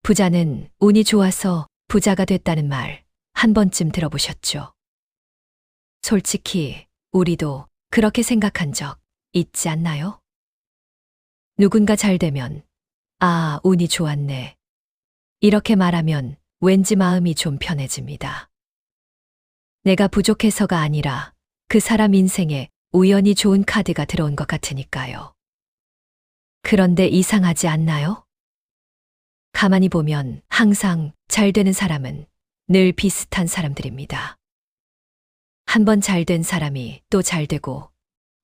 부자는 운이 좋아서 부자가 됐다는 말 한 번쯤 들어보셨죠? 솔직히 우리도 그렇게 생각한 적 있지 않나요? 누군가 잘 되면, 아, 운이 좋았네. 이렇게 말하면 왠지 마음이 좀 편해집니다. 내가 부족해서가 아니라 그 사람 인생에 우연히 좋은 카드가 들어온 것 같으니까요. 그런데 이상하지 않나요? 가만히 보면 항상 잘 되는 사람은 늘 비슷한 사람들입니다. 한 번 잘 된 사람이 또 잘 되고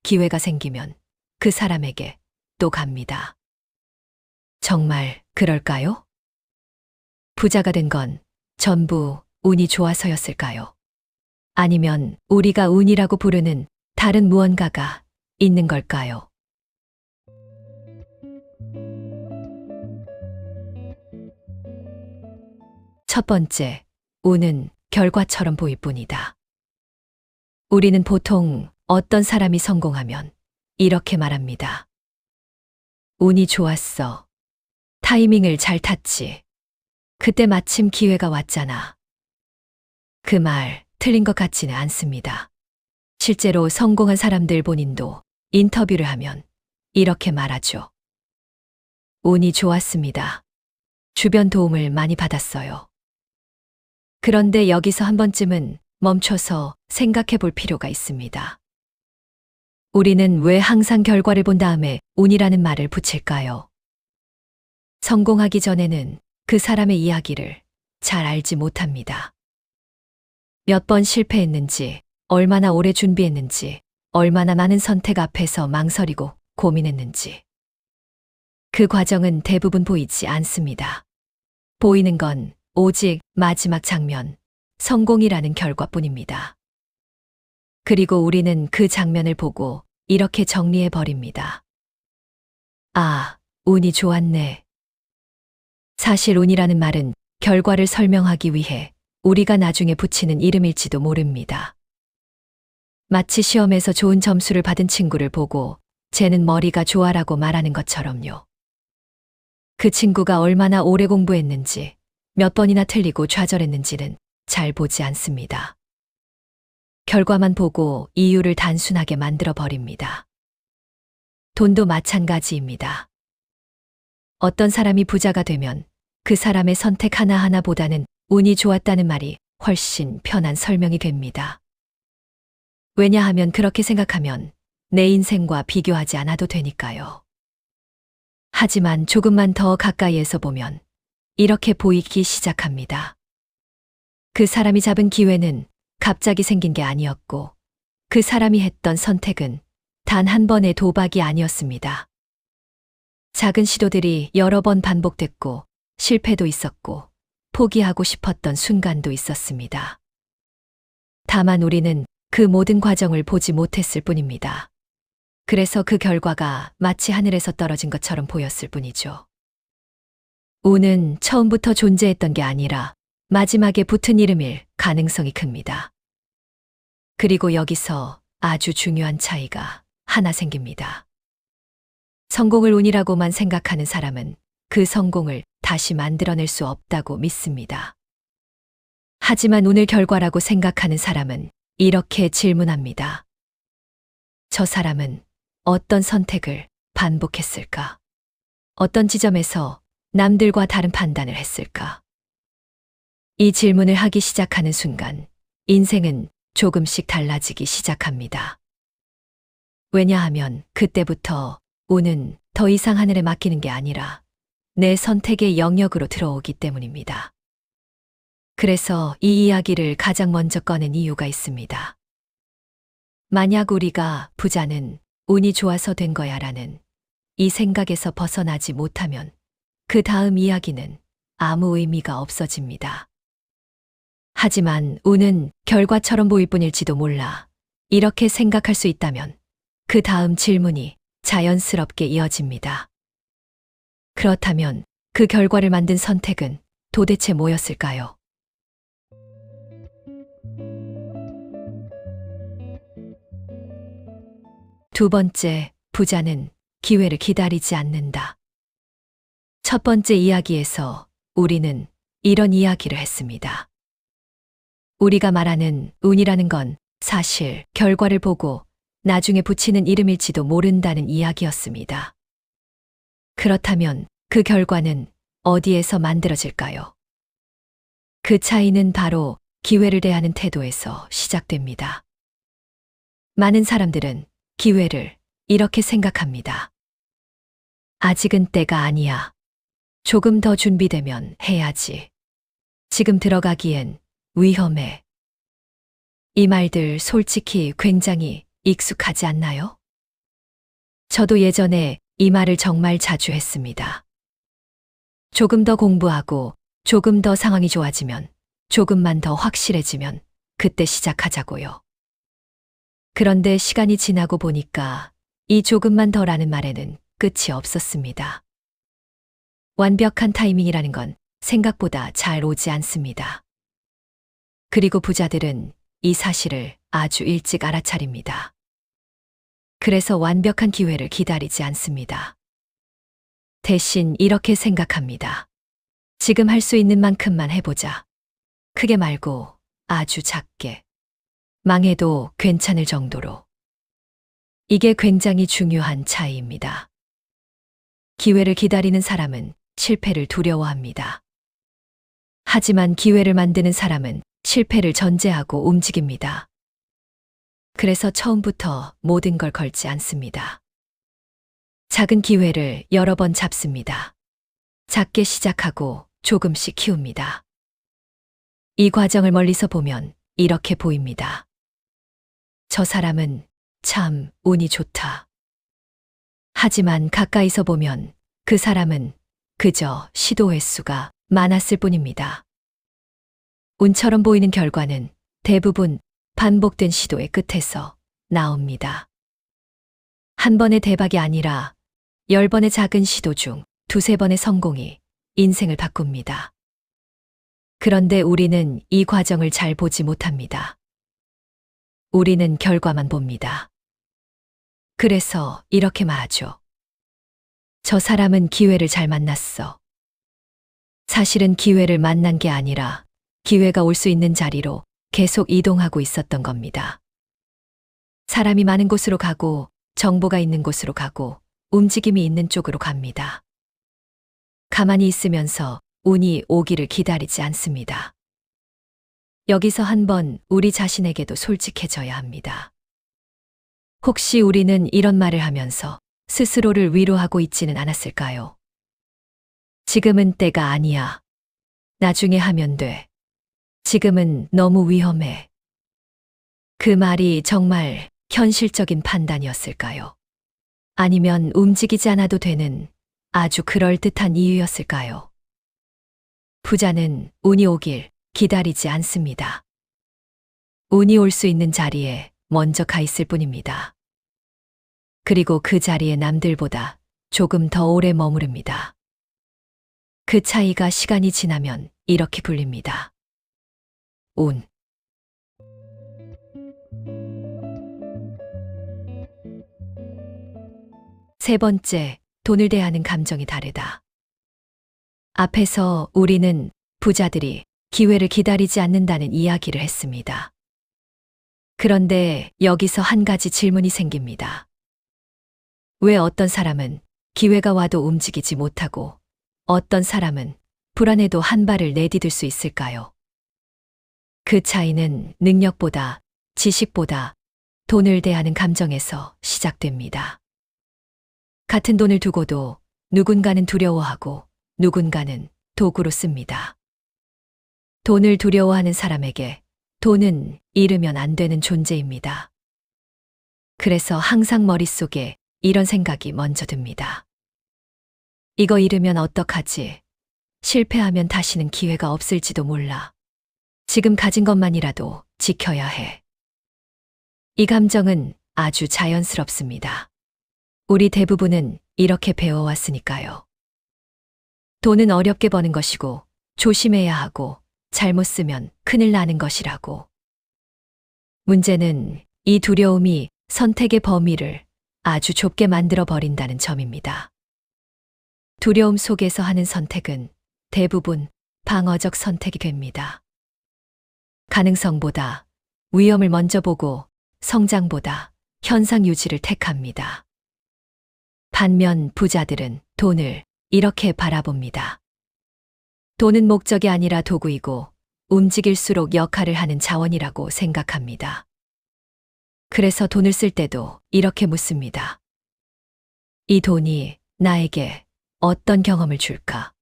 기회가 생기면 그 사람에게 또 갑니다. 정말 그럴까요? 부자가 된 건 전부 운이 좋아서였을까요? 아니면 우리가 운이라고 부르는 다른 무언가가 있는 걸까요? 첫 번째, 운은 결과처럼 보일 뿐이다. 우리는 보통 어떤 사람이 성공하면 이렇게 말합니다. 운이 좋았어. 타이밍을 잘 탔지. 그때 마침 기회가 왔잖아. 그 말 틀린 것 같지는 않습니다. 실제로 성공한 사람들 본인도 인터뷰를 하면 이렇게 말하죠. 운이 좋았습니다. 주변 도움을 많이 받았어요. 그런데 여기서 한 번쯤은 멈춰서 생각해 볼 필요가 있습니다. 우리는 왜 항상 결과를 본 다음에 운이라는 말을 붙일까요? 성공하기 전에는 그 사람의 이야기를 잘 알지 못합니다. 몇 번 실패했는지, 얼마나 오래 준비했는지, 얼마나 많은 선택 앞에서 망설이고 고민했는지. 그 과정은 대부분 보이지 않습니다. 보이는 건 오직 마지막 장면, 성공이라는 결과뿐입니다. 그리고 우리는 그 장면을 보고 이렇게 정리해 버립니다. 아, 운이 좋았네. 사실 운이라는 말은 결과를 설명하기 위해 우리가 나중에 붙이는 이름일지도 모릅니다. 마치 시험에서 좋은 점수를 받은 친구를 보고 쟤는 머리가 좋아라고 말하는 것처럼요. 그 친구가 얼마나 오래 공부했는지, 몇 번이나 틀리고 좌절했는지는 잘 보지 않습니다. 결과만 보고 이유를 단순하게 만들어 버립니다. 돈도 마찬가지입니다. 어떤 사람이 부자가 되면 그 사람의 선택 하나하나보다는 운이 좋았다는 말이 훨씬 편한 설명이 됩니다. 왜냐하면 그렇게 생각하면 내 인생과 비교하지 않아도 되니까요. 하지만 조금만 더 가까이에서 보면 이렇게 보이기 시작합니다. 그 사람이 잡은 기회는 갑자기 생긴 게 아니었고, 그 사람이 했던 선택은 단 한 번의 도박이 아니었습니다. 작은 시도들이 여러 번 반복됐고, 실패도 있었고, 포기하고 싶었던 순간도 있었습니다. 다만 우리는 그 모든 과정을 보지 못했을 뿐입니다. 그래서 그 결과가 마치 하늘에서 떨어진 것처럼 보였을 뿐이죠. 운은 처음부터 존재했던 게 아니라 마지막에 붙은 이름일 가능성이 큽니다. 그리고 여기서 아주 중요한 차이가 하나 생깁니다. 성공을 운이라고만 생각하는 사람은 그 성공을 다시 만들어낼 수 없다고 믿습니다. 하지만 운을 결과라고 생각하는 사람은 이렇게 질문합니다. 저 사람은 어떤 선택을 반복했을까? 어떤 지점에서 남들과 다른 판단을 했을까? 이 질문을 하기 시작하는 순간 인생은 조금씩 달라지기 시작합니다. 왜냐하면 그때부터 운은 더 이상 하늘에 맡기는 게 아니라 내 선택의 영역으로 들어오기 때문입니다. 그래서 이 이야기를 가장 먼저 꺼낸 이유가 있습니다. 만약 우리가 부자는 운이 좋아서 된 거야 라는 이 생각에서 벗어나지 못하면 그 다음 이야기는 아무 의미가 없어집니다. 하지만 운은 결과처럼 보일 뿐일지도 몰라. 이렇게 생각할 수 있다면 그 다음 질문이 자연스럽게 이어집니다. 그렇다면 그 결과를 만든 선택은 도대체 뭐였을까요? 두 번째, 부자는 기회를 기다리지 않는다. 첫 번째 이야기에서 우리는 이런 이야기를 했습니다. 우리가 말하는 운이라는 건 사실 결과를 보고 나중에 붙이는 이름일지도 모른다는 이야기였습니다. 그렇다면 그 결과는 어디에서 만들어질까요? 그 차이는 바로 기회를 대하는 태도에서 시작됩니다. 많은 사람들은 기회를 이렇게 생각합니다. 아직은 때가 아니야. 조금 더 준비되면 해야지. 지금 들어가기엔 위험해. 이 말들 솔직히 굉장히 익숙하지 않나요? 저도 예전에 이 말을 정말 자주 했습니다. 조금 더 공부하고 조금 더 상황이 좋아지면 조금만 더 확실해지면 그때 시작하자고요. 그런데 시간이 지나고 보니까 이 조금만 더라는 말에는 끝이 없었습니다. 완벽한 타이밍이라는 건 생각보다 잘 오지 않습니다. 그리고 부자들은 이 사실을 아주 일찍 알아차립니다. 그래서 완벽한 기회를 기다리지 않습니다. 대신 이렇게 생각합니다. 지금 할 수 있는 만큼만 해보자. 크게 말고 아주 작게. 망해도 괜찮을 정도로. 이게 굉장히 중요한 차이입니다. 기회를 기다리는 사람은 실패를 두려워합니다. 하지만 기회를 만드는 사람은 실패를 전제하고 움직입니다. 그래서 처음부터 모든 걸 걸지 않습니다. 작은 기회를 여러 번 잡습니다. 작게 시작하고 조금씩 키웁니다. 이 과정을 멀리서 보면 이렇게 보입니다. 저 사람은 참 운이 좋다. 하지만 가까이서 보면 그 사람은 그저 시도 횟수가 많았을 뿐입니다. 운처럼 보이는 결과는 대부분 반복된 시도의 끝에서 나옵니다. 한 번의 대박이 아니라 10번의 작은 시도 중 2~3번의 성공이 인생을 바꿉니다. 그런데 우리는 이 과정을 잘 보지 못합니다. 우리는 결과만 봅니다. 그래서 이렇게 말하죠. 저 사람은 기회를 잘 만났어. 사실은 기회를 만난 게 아니라 기회가 올 수 있는 자리로 계속 이동하고 있었던 겁니다. 사람이 많은 곳으로 가고 정보가 있는 곳으로 가고 움직임이 있는 쪽으로 갑니다. 가만히 있으면서 운이 오기를 기다리지 않습니다. 여기서 한번 우리 자신에게도 솔직해져야 합니다. 혹시 우리는 이런 말을 하면서 스스로를 위로하고 있지는 않았을까요? 지금은 때가 아니야. 나중에 하면 돼. 지금은 너무 위험해. 그 말이 정말 현실적인 판단이었을까요? 아니면 움직이지 않아도 되는 아주 그럴듯한 이유였을까요? 부자는 운이 오길 기다리지 않습니다. 운이 올 수 있는 자리에 먼저 가 있을 뿐입니다. 그리고 그 자리에 남들보다 조금 더 오래 머무릅니다. 그 차이가 시간이 지나면 이렇게 불립니다. 운. 세 번째, 돈을 대하는 감정이 다르다. 앞에서 우리는 부자들이 기회를 기다리지 않는다는 이야기를 했습니다. 그런데 여기서 한 가지 질문이 생깁니다. 왜 어떤 사람은 기회가 와도 움직이지 못하고 어떤 사람은 불안해도 한 발을 내디딜 수 있을까요? 그 차이는 능력보다, 지식보다 돈을 대하는 감정에서 시작됩니다. 같은 돈을 두고도 누군가는 두려워하고 누군가는 도구로 씁니다. 돈을 두려워하는 사람에게 돈은 잃으면 안 되는 존재입니다. 그래서 항상 머릿속에 이런 생각이 먼저 듭니다. 이거 잃으면 어떡하지? 실패하면 다시는 기회가 없을지도 몰라. 지금 가진 것만이라도 지켜야 해. 이 감정은 아주 자연스럽습니다. 우리 대부분은 이렇게 배워왔으니까요. 돈은 어렵게 버는 것이고 조심해야 하고 잘못 쓰면 큰일 나는 것이라고. 문제는 이 두려움이 선택의 범위를 아주 좁게 만들어 버린다는 점입니다. 두려움 속에서 하는 선택은 대부분 방어적 선택이 됩니다. 가능성보다 위험을 먼저 보고 성장보다 현상 유지를 택합니다. 반면 부자들은 돈을 이렇게 바라봅니다. 돈은 목적이 아니라 도구이고 움직일수록 역할을 하는 자원이라고 생각합니다. 그래서 돈을 쓸 때도 이렇게 묻습니다. 이 돈이 나에게 어떤 경험을 줄까?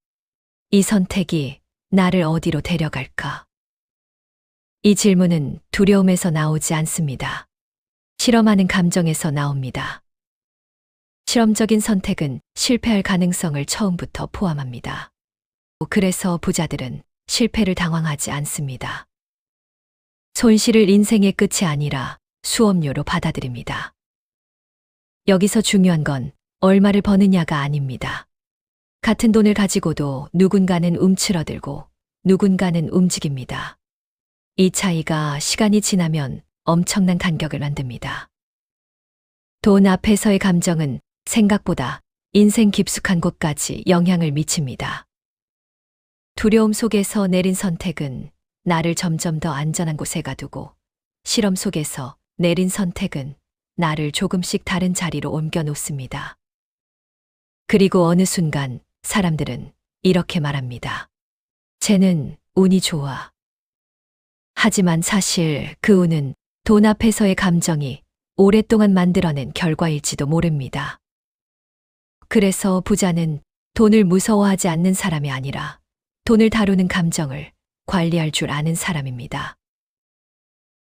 이 선택이 나를 어디로 데려갈까? 이 질문은 두려움에서 나오지 않습니다. 실험하는 감정에서 나옵니다. 실험적인 선택은 실패할 가능성을 처음부터 포함합니다. 그래서 부자들은 실패를 당황하지 않습니다. 손실을 인생의 끝이 아니라 수업료로 받아들입니다. 여기서 중요한 건 얼마를 버느냐가 아닙니다. 같은 돈을 가지고도 누군가는 움츠러들고 누군가는 움직입니다. 이 차이가 시간이 지나면 엄청난 간격을 만듭니다. 돈 앞에서의 감정은 생각보다 인생 깊숙한 곳까지 영향을 미칩니다. 두려움 속에서 내린 선택은 나를 점점 더 안전한 곳에 가두고 실험 속에서 내린 선택은 나를 조금씩 다른 자리로 옮겨 놓습니다. 그리고 어느 순간 사람들은 이렇게 말합니다. 쟤는 운이 좋아. 하지만 사실 그 운은 돈 앞에서의 감정이 오랫동안 만들어낸 결과일지도 모릅니다. 그래서 부자는 돈을 무서워하지 않는 사람이 아니라 돈을 다루는 감정을 관리할 줄 아는 사람입니다.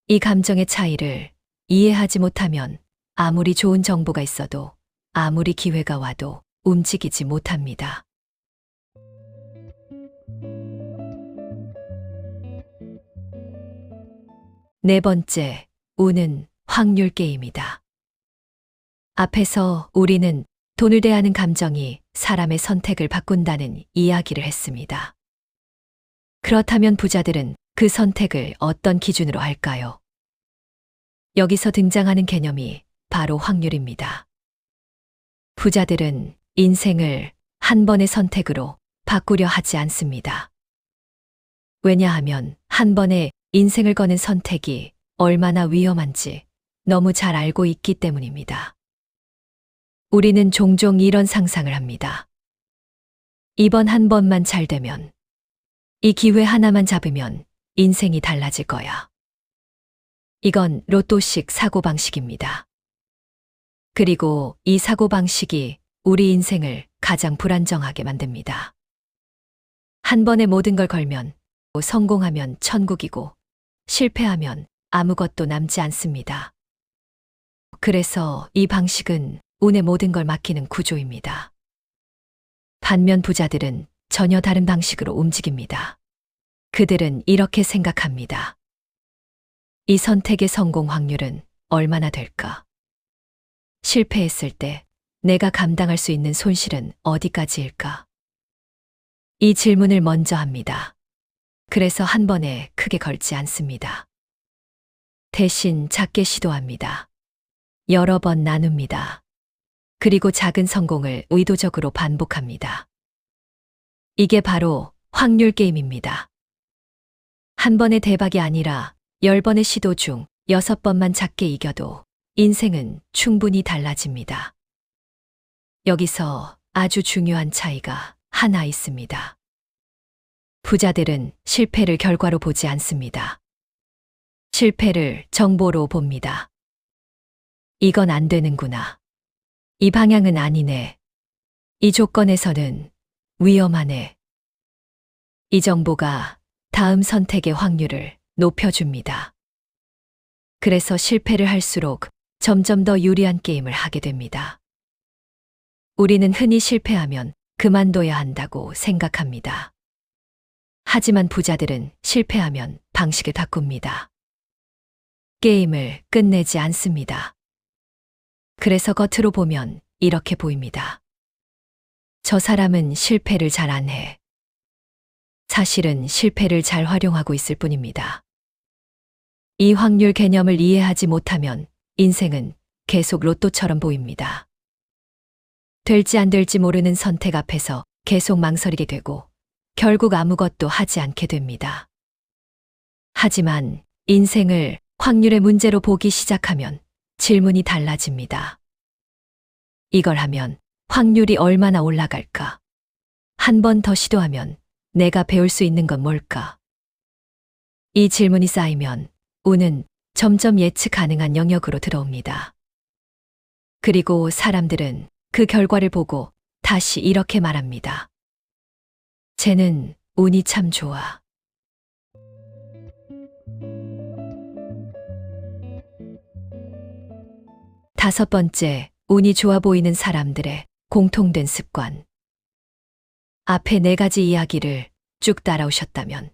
이 감정의 차이를 이해하지 못하면 아무리 좋은 정보가 있어도 아무리 기회가 와도 움직이지 못합니다. 네 번째, 운은 확률 게임이다. 앞에서 우리는 돈을 대하는 감정이 사람의 선택을 바꾼다는 이야기를 했습니다. 그렇다면 부자들은 그 선택을 어떤 기준으로 할까요? 여기서 등장하는 개념이 바로 확률입니다. 부자들은 인생을 한 번의 선택으로 바꾸려 하지 않습니다. 왜냐하면 한 번에 인생을 거는 선택이 얼마나 위험한지 너무 잘 알고 있기 때문입니다. 우리는 종종 이런 상상을 합니다. 이번 한 번만 잘 되면, 이 기회 하나만 잡으면 인생이 달라질 거야. 이건 로또식 사고방식입니다. 그리고 이 사고방식이 우리 인생을 가장 불안정하게 만듭니다. 한 번에 모든 걸 걸면 성공하면 천국이고 실패하면 아무것도 남지 않습니다. 그래서 이 방식은 운에 모든 걸 맡기는 구조입니다. 반면 부자들은 전혀 다른 방식으로 움직입니다. 그들은 이렇게 생각합니다. 이 선택의 성공 확률은 얼마나 될까? 실패했을 때 내가 감당할 수 있는 손실은 어디까지일까? 이 질문을 먼저 합니다. 그래서 한 번에 크게 걸지 않습니다. 대신 작게 시도합니다. 여러 번 나눕니다. 그리고 작은 성공을 의도적으로 반복합니다. 이게 바로 확률 게임입니다. 한 번의 대박이 아니라 10번의 시도 중 6번만 작게 이겨도 인생은 충분히 달라집니다. 여기서 아주 중요한 차이가 하나 있습니다. 부자들은 실패를 결과로 보지 않습니다. 실패를 정보로 봅니다. 이건 안 되는구나. 이 방향은 아니네. 이 조건에서는 위험하네. 이 정보가 다음 선택의 확률을 높여줍니다. 그래서 실패를 할수록 점점 더 유리한 게임을 하게 됩니다. 우리는 흔히 실패하면 그만둬야 한다고 생각합니다. 하지만 부자들은 실패하면 방식을 바꿉니다. 게임을 끝내지 않습니다. 그래서 겉으로 보면 이렇게 보입니다. 저 사람은 실패를 잘 안 해. 사실은 실패를 잘 활용하고 있을 뿐입니다. 이 확률 개념을 이해하지 못하면 인생은 계속 로또처럼 보입니다. 될지 안 될지 모르는 선택 앞에서 계속 망설이게 되고 결국 아무것도 하지 않게 됩니다. 하지만 인생을 확률의 문제로 보기 시작하면 질문이 달라집니다. 이걸 하면 확률이 얼마나 올라갈까? 한 번 더 시도하면 내가 배울 수 있는 건 뭘까? 이 질문이 쌓이면 운은 점점 예측 가능한 영역으로 들어옵니다. 그리고 사람들은 그 결과를 보고 다시 이렇게 말합니다. 쟤는 운이 참 좋아. 다섯 번째, 운이 좋아 보이는 사람들의 공통된 습관. 앞에 네 가지 이야기를 쭉 따라오셨다면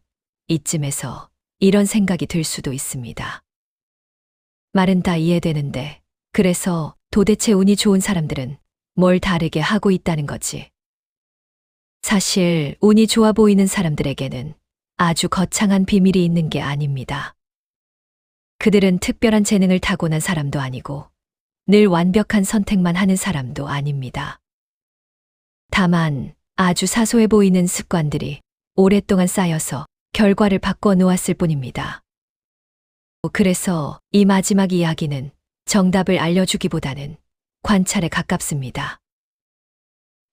이쯤에서 이런 생각이 들 수도 있습니다. 말은 다 이해되는데, 그래서 도대체 운이 좋은 사람들은 뭘 다르게 하고 있다는 거지? 사실 운이 좋아 보이는 사람들에게는 아주 거창한 비밀이 있는 게 아닙니다. 그들은 특별한 재능을 타고난 사람도 아니고 늘 완벽한 선택만 하는 사람도 아닙니다. 다만 아주 사소해 보이는 습관들이 오랫동안 쌓여서 결과를 바꿔 놓았을 뿐입니다. 그래서 이 마지막 이야기는 정답을 알려주기보다는 관찰에 가깝습니다.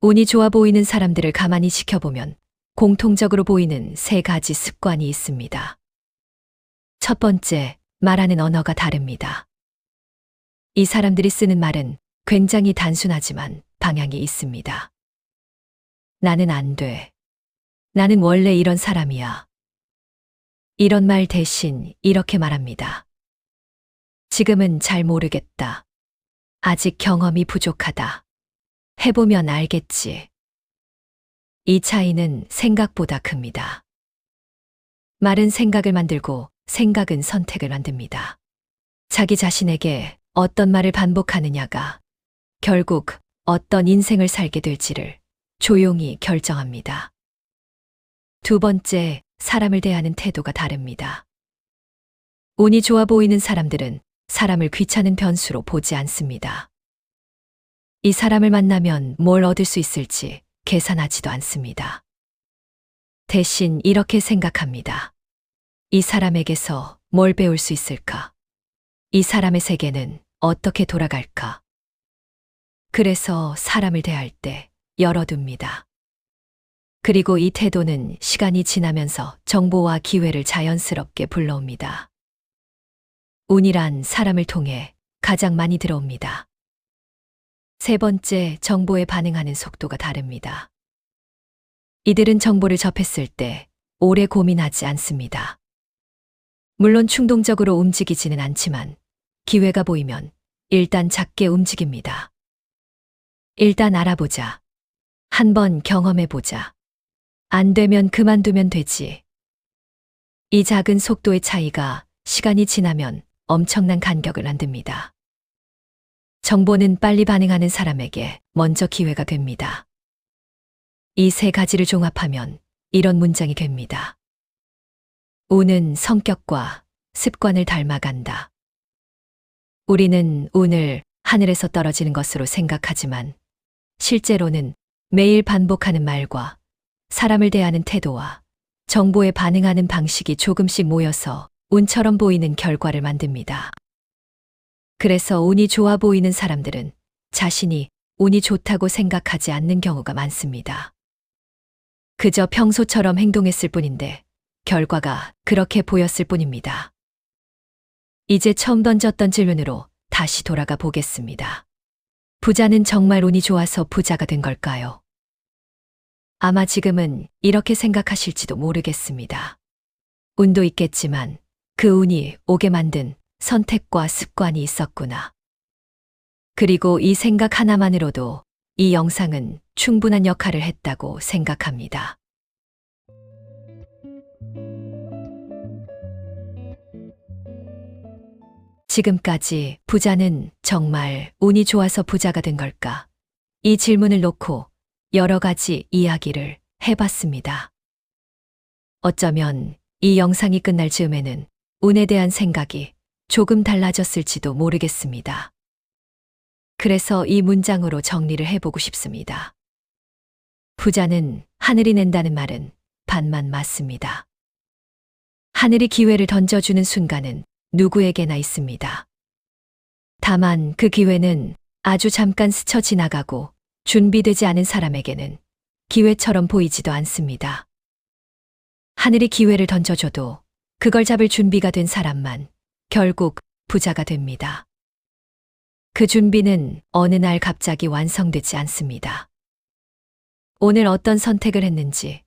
운이 좋아 보이는 사람들을 가만히 지켜보면 공통적으로 보이는 세 가지 습관이 있습니다. 첫 번째, 말하는 언어가 다릅니다. 이 사람들이 쓰는 말은 굉장히 단순하지만 방향이 있습니다. 나는 안 돼. 나는 원래 이런 사람이야. 이런 말 대신 이렇게 말합니다. 지금은 잘 모르겠다. 아직 경험이 부족하다. 해보면 알겠지. 이 차이는 생각보다 큽니다. 말은 생각을 만들고 생각은 선택을 만듭니다. 자기 자신에게 어떤 말을 반복하느냐가 결국 어떤 인생을 살게 될지를 조용히 결정합니다. 두 번째, 사람을 대하는 태도가 다릅니다. 운이 좋아 보이는 사람들은 사람을 귀찮은 변수로 보지 않습니다. 이 사람을 만나면 뭘 얻을 수 있을지 계산하지도 않습니다. 대신 이렇게 생각합니다. 이 사람에게서 뭘 배울 수 있을까? 이 사람의 세계는 어떻게 돌아갈까? 그래서 사람을 대할 때 열어둡니다. 그리고 이 태도는 시간이 지나면서 정보와 기회를 자연스럽게 불러옵니다. 운이란 사람을 통해 가장 많이 들어옵니다. 세 번째, 정보에 반응하는 속도가 다릅니다. 이들은 정보를 접했을 때 오래 고민하지 않습니다. 물론 충동적으로 움직이지는 않지만 기회가 보이면 일단 작게 움직입니다. 일단 알아보자. 한번 경험해보자. 안 되면 그만두면 되지. 이 작은 속도의 차이가 시간이 지나면 엄청난 간격을 만듭니다. 정보는 빨리 반응하는 사람에게 먼저 기회가 됩니다. 이 세 가지를 종합하면 이런 문장이 됩니다. 운은 성격과 습관을 닮아간다. 우리는 운을 하늘에서 떨어지는 것으로 생각하지만 실제로는 매일 반복하는 말과 사람을 대하는 태도와 정보에 반응하는 방식이 조금씩 모여서 운처럼 보이는 결과를 만듭니다. 그래서 운이 좋아 보이는 사람들은 자신이 운이 좋다고 생각하지 않는 경우가 많습니다. 그저 평소처럼 행동했을 뿐인데 결과가 그렇게 보였을 뿐입니다. 이제 처음 던졌던 질문으로 다시 돌아가 보겠습니다. 부자는 정말 운이 좋아서 부자가 된 걸까요? 아마 지금은 이렇게 생각하실지도 모르겠습니다. 운도 있겠지만 그 운이 오게 만든 선택과 습관이 있었구나. 그리고 이 생각 하나만으로도 이 영상은 충분한 역할을 했다고 생각합니다. 지금까지 부자는 정말 운이 좋아서 부자가 된 걸까? 이 질문을 놓고 여러 가지 이야기를 해봤습니다. 어쩌면 이 영상이 끝날 즈음에는 운에 대한 생각이 조금 달라졌을지도 모르겠습니다. 그래서 이 문장으로 정리를 해보고 싶습니다. 부자는 하늘이 낸다는 말은 반만 맞습니다. 하늘이 기회를 던져주는 순간은 누구에게나 있습니다. 다만 그 기회는 아주 잠깐 스쳐 지나가고 준비되지 않은 사람에게는 기회처럼 보이지도 않습니다. 하늘이 기회를 던져줘도 그걸 잡을 준비가 된 사람만 결국 부자가 됩니다. 그 준비는 어느 날 갑자기 완성되지 않습니다. 오늘 어떤 선택을 했는지,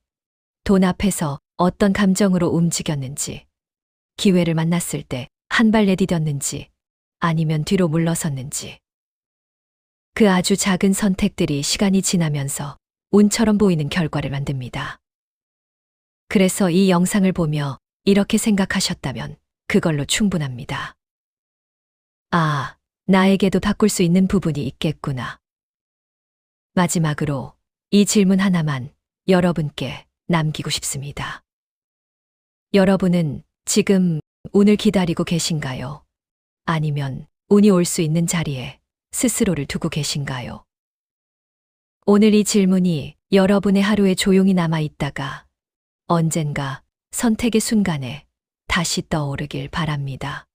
돈 앞에서 어떤 감정으로 움직였는지, 기회를 만났을 때 한 발 내디뎠는지, 아니면 뒤로 물러섰는지. 그 아주 작은 선택들이 시간이 지나면서 운처럼 보이는 결과를 만듭니다. 그래서 이 영상을 보며 이렇게 생각하셨다면 그걸로 충분합니다. 아, 나에게도 바꿀 수 있는 부분이 있겠구나. 마지막으로 이 질문 하나만 여러분께 남기고 싶습니다. 여러분은 지금 운을 기다리고 계신가요? 아니면 운이 올 수 있는 자리에 스스로를 두고 계신가요? 오늘 이 질문이 여러분의 하루에 조용히 남아 있다가 언젠가 선택의 순간에 다시 떠오르길 바랍니다.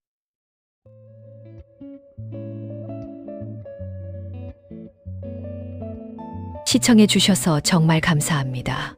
시청해 주셔서 정말 감사합니다.